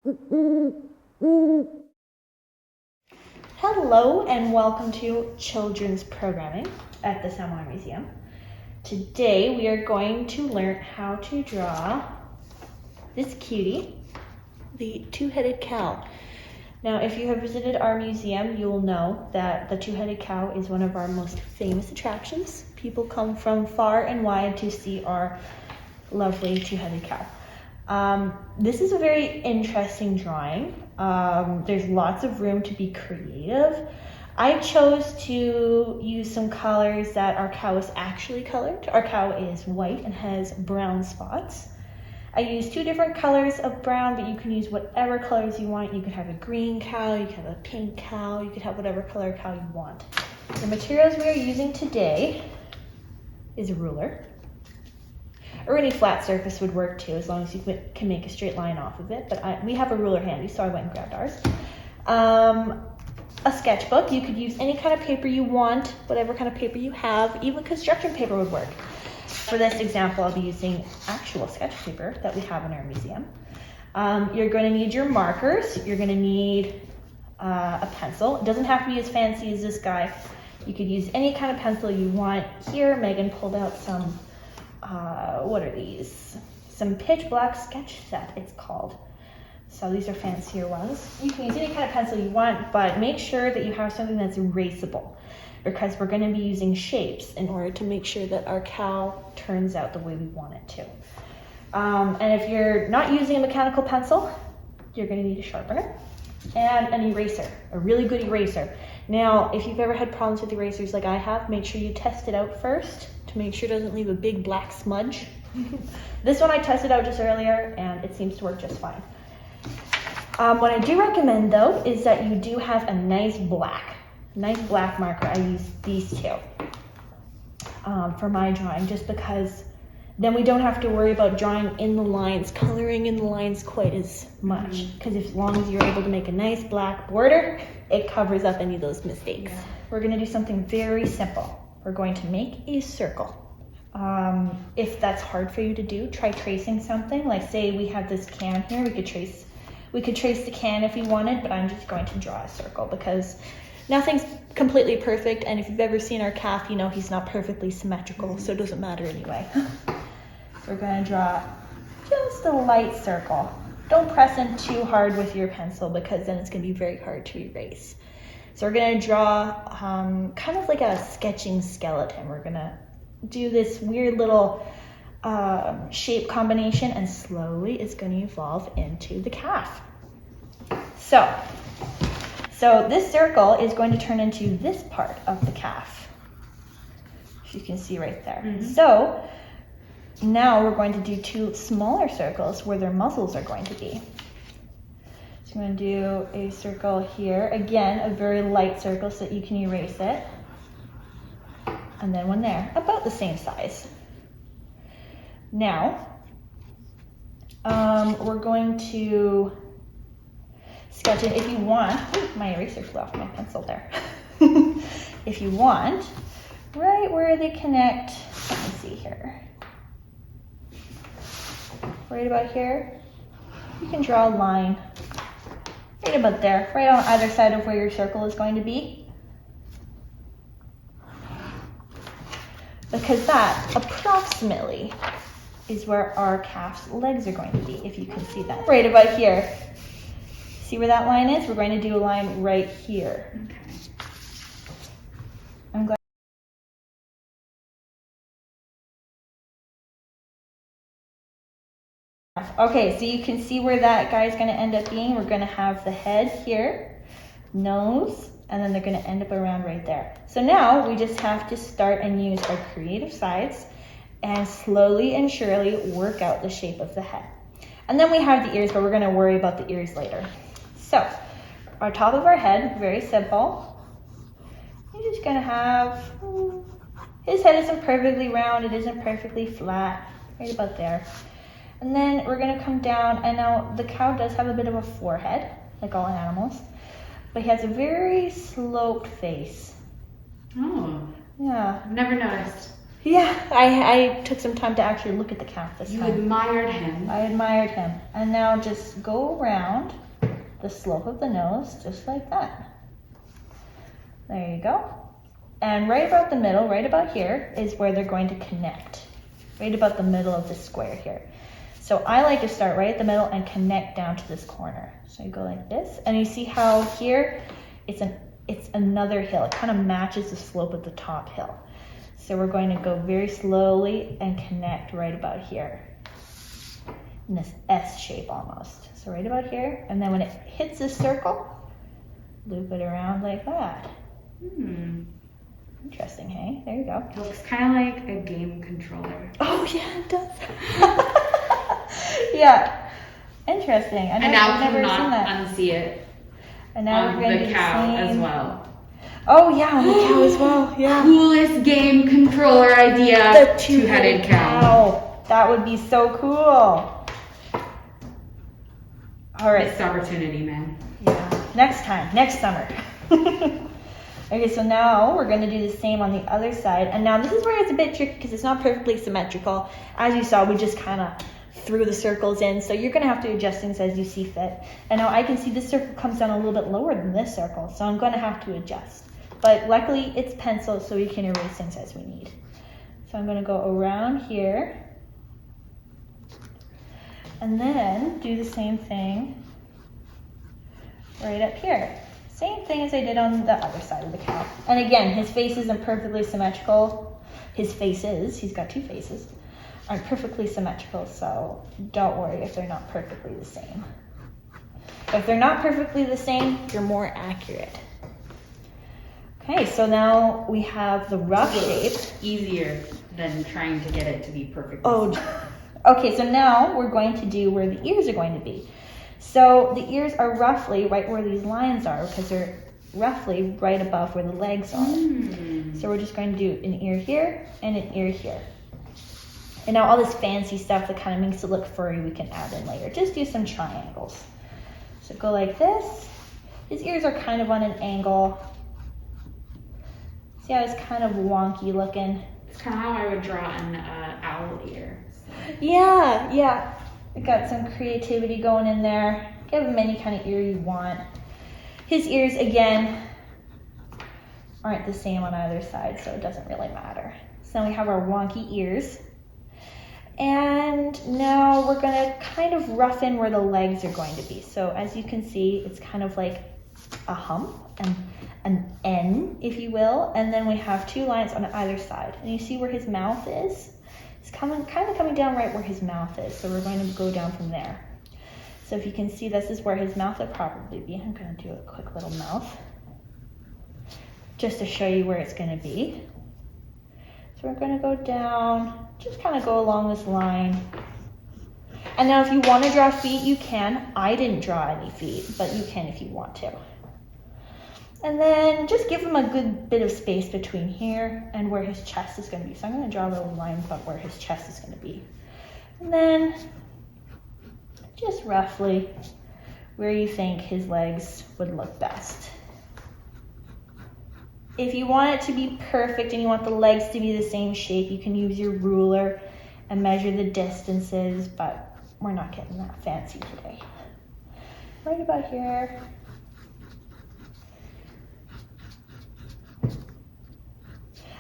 Hello and welcome to Children's Programming at the Samoa Museum. Today we are going to learn how to draw this cutie, the two-headed cow. Now if you have visited our museum, you will know that the two-headed cow is one of our most famous attractions. People come from far and wide to see our lovely two-headed cow. This is a very interesting drawing. There's lots of room to be creative. I chose to use some colors that our cow is actually colored. Our cow is white and has brown spots. I used two different colors of brown, but you can use whatever colors you want. You could have a green cow, you could have a pink cow, you could have whatever color cow you want. The materials we are using today is a ruler. Or any flat surface would work too, as long as you can make a straight line off of it. But we have a ruler handy, so I went and grabbed ours. A sketchbook. You could use any kind of paper you want, whatever kind of paper you have. Even construction paper would work. For this example, I'll be using actual sketch paper that we have in our museum. You're going to need your markers. You're going to need a pencil. It doesn't have to be as fancy as this guy. You could use any kind of pencil you want. Here, Megan pulled out some what are these? Some pitch black sketch set, it's called. So these are fancier ones. You can use any kind of pencil you want, but make sure that you have something that's erasable, because we're going to be using shapes in order to make sure that our cow turns out the way we want it to. And if you're not using a mechanical pencil, you're going to need a sharpener and an eraser, a really good eraser. Now, if you've ever had problems with erasers like I have, make sure you test it out first to make sure it doesn't leave a big black smudge. This one I tested out just earlier and it seems to work just fine. What I do recommend though is that you do have a nice black marker. I use these two for my drawing, just because then we don't have to worry about drawing in the lines, coloring in the lines quite as much. Because as long as you're able to make a nice black border, it covers up any of those mistakes. Yeah. We're going to do something very simple. We're going to make a circle. If that's hard for you to do, try tracing something. Like say we have this can here, we could trace the can if you wanted, but I'm just going to draw a circle because nothing's completely perfect, and if you've ever seen our calf, you know he's not perfectly symmetrical, so it doesn't matter anyway. We're going to draw just a light circle. Don't press in too hard with your pencil because then it's going to be very hard to erase. So we're going to draw kind of like a sketching skeleton. We're going to do this weird little shape combination, and slowly it's going to evolve into the calf. So this circle is going to turn into this part of the calf, as you can see right there. Mm-hmm. So now we're going to do two smaller circles where their muzzles are going to be. So I'm going to do a circle here. Again, a very light circle so that you can erase it. And then one there, about the same size. Now, we're going to sketch it if you want. Ooh, my eraser flew off my pencil there. If you want, right where they connect, let me see here. Right about here, you can draw a line. Right about there, right on either side of where your circle is going to be. Because that approximately is where our calf's legs are going to be, if you can see that. Right about here. See where that line is? We're going to do a line right here. Okay. I'm glad. Okay, so you can see where that guy is going to end up being. We're going to have the head here, nose, and then they're going to end up around right there. So now we just have to start and use our creative sides and slowly and surely work out the shape of the head. And then we have the ears, but we're going to worry about the ears later. So our top of our head, very simple. You're just going to have, his head isn't perfectly round, it isn't perfectly flat, right about there. And then we're going to come down, and now the cow does have a bit of a forehead, like all animals, but he has a very sloped face. Oh. Yeah. I've never noticed. Yeah, I took some time to actually look at the calf this You time. admired him. I admired him. And now just go around the slope of the nose, just like that. There you go. And right about the middle, right about here, is where they're going to connect. Right about the middle of the square here. So I like to start right at the middle and connect down to this corner. So you go like this, and you see how here it's another hill. It kind of matches the slope of the top hill. So we're going to go very slowly and connect right about here in this S shape almost. So right about here, and then when it hits this circle, loop it around like that. Interesting, hey? There you go. It looks kind of like a game controller. Oh yeah, it does. Yeah, interesting. And now I've never seen cannot that. unsee it And now on we're going to the do cow the as same. well. Oh yeah, on the cow as well. Yeah. Coolest game controller idea. The two-headed cow. That would be so cool. All right. Missed opportunity, man. Yeah. Next time, next summer. Okay, so now we're going to do the same on the other side. And now this is where it's a bit tricky because it's not perfectly symmetrical. As you saw, we just kind of threw the circles in. So you're going to have to adjust things as you see fit. And now I can see this circle comes down a little bit lower than this circle. So I'm going to have to adjust. But luckily it's pencil, so we can erase things as we need. So I'm going to go around here. And then do the same thing right up here. Same thing as I did on the other side of the cow. And again, his face isn't perfectly symmetrical. His faces, he's got two faces, aren't perfectly symmetrical, so don't worry if they're not perfectly the same. If they're not perfectly the same, you're more accurate. Okay, so now we have the rough shape. Easier than trying to get it to be perfect. Oh, okay, so now we're going to do where the ears are going to be. So the ears are roughly right where these lines are because they're roughly right above where the legs are. So we're just going to do an ear here and an ear here. And now all this fancy stuff that kind of makes it look furry we can add in later. Just do some triangles. So go like this. His ears are kind of on an angle. See how it's kind of wonky looking? It's kind of how I would draw an owl ear. Yeah. I got some creativity going in there. Give him any kind of ear you want. His ears, again, aren't the same on either side, so it doesn't really matter. So now we have our wonky ears. And now we're gonna kind of rough in where the legs are going to be. So as you can see, it's kind of like a hump and an N, if you will. And then we have two lines on either side. And you see where his mouth is? It's kind of coming down right where his mouth is. So we're going to go down from there. So if you can see, this is where his mouth would probably be. I'm going to do a quick little mouth just to show you where it's going to be. So we're going to go down, just kind of go along this line. And now if you want to draw feet, you can. I didn't draw any feet, but you can if you want to. And then just give him a good bit of space between here and where his chest is going to be. So I'm going to draw a little line about where his chest is going to be. And then just roughly where you think his legs would look best. If you want it to be perfect and you want the legs to be the same shape, you can use your ruler and measure the distances, but we're not getting that fancy today. Right about here.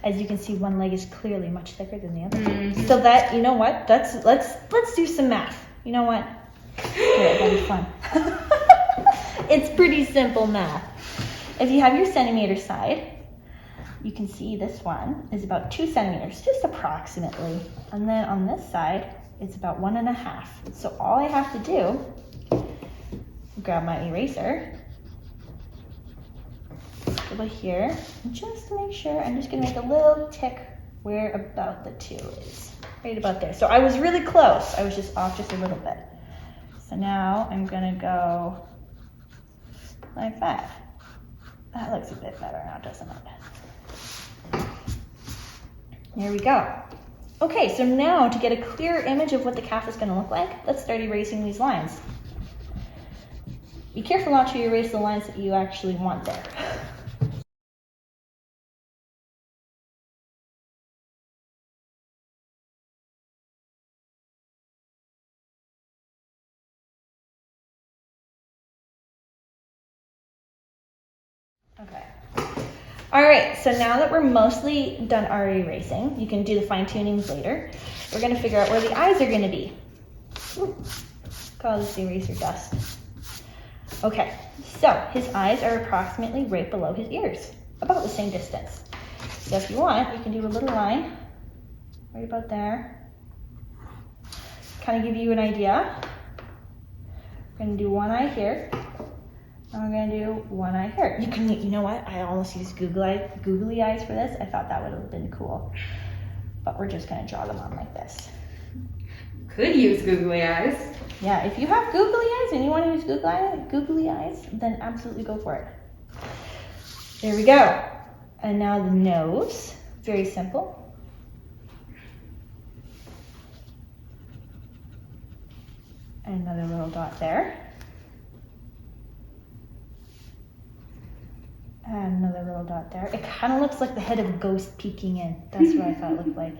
As you can see, one leg is clearly much thicker than the other. So that, you know what? Let's do some math. You know what? Okay, that'll be fun. It's pretty simple math. If you have your centimeter side, you can see this one is about 2 centimeters, just approximately. And then on this side, it's about 1.5. So all I have to do, grab my eraser, over here, and just to make sure, I'm just gonna make a little tick where about the 2 is. Right about there. So I was really close. I was just off just a little bit. So now I'm gonna go like that. That looks a bit better now, doesn't it? Here we go. Okay, so now to get a clear image of what the calf is gonna look like, let's start erasing these lines. Be careful not to erase the lines that you actually want there. Okay. All right, so now that we're mostly done our erasing, you can do the fine tunings later. We're gonna figure out where the eyes are gonna be. Ooh, call this eraser dust. Okay, so his eyes are approximately right below his ears, about the same distance. So if you want, you can do a little line right about there. Kind of give you an idea. We're gonna do one eye here. And we're gonna do one eye here. You know what? I almost used googly eyes for this. I thought that would have been cool. But we're just gonna draw them on like this. Could use googly eyes. Yeah, if you have googly eyes and you want to use googly eyes, then absolutely go for it. There we go. And now the nose, very simple. And another little dot there. And another little dot there. It kind of looks like the head of a ghost peeking in. That's what I thought it looked like.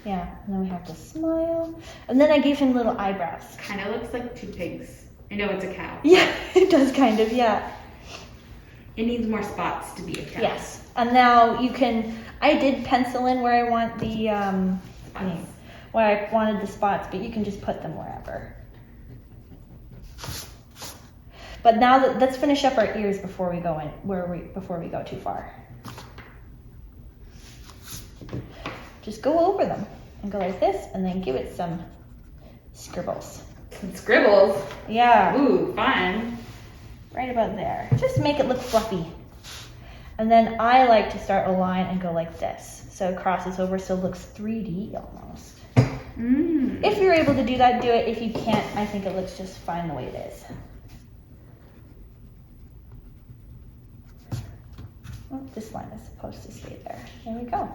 Yeah, and then we have to smile. And then I gave him little eyebrows. Kind of looks like two pigs. I know it's a cow. Yeah, it does kind of, yeah. It needs more spots to be a cow. Yes. And now you can, I did pencil in where I want the, Spots. where I wanted the spots, but you can just put them wherever. But now let's finish up our ears before we go before we go too far. Just go over them and go like this, and then give it some scribbles. Some scribbles. Yeah, Ooh, fun. right about there. Just make it look fluffy. And then I like to start a line and go like this, so it crosses over, so it looks 3D almost. If you're able to do that, do it. If you can't, I think it looks just fine the way it is. Oh, this line is supposed to stay there. There we go.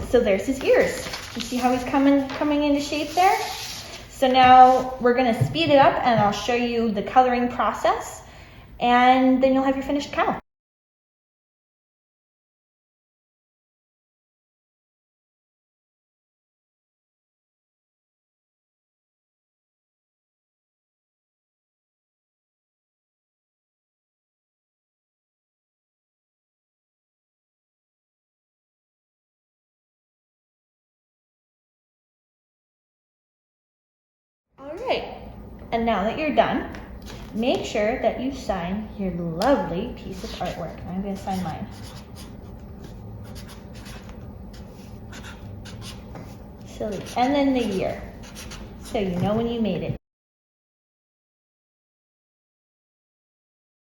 So there's his ears. You see how he's coming into shape there? So now we're gonna speed it up and I'll show you the coloring process, and then you'll have your finished cow. All right, and now that you're done, make sure that you sign your lovely piece of artwork. I'm gonna sign mine. Silly. And then the year, so you know when you made it.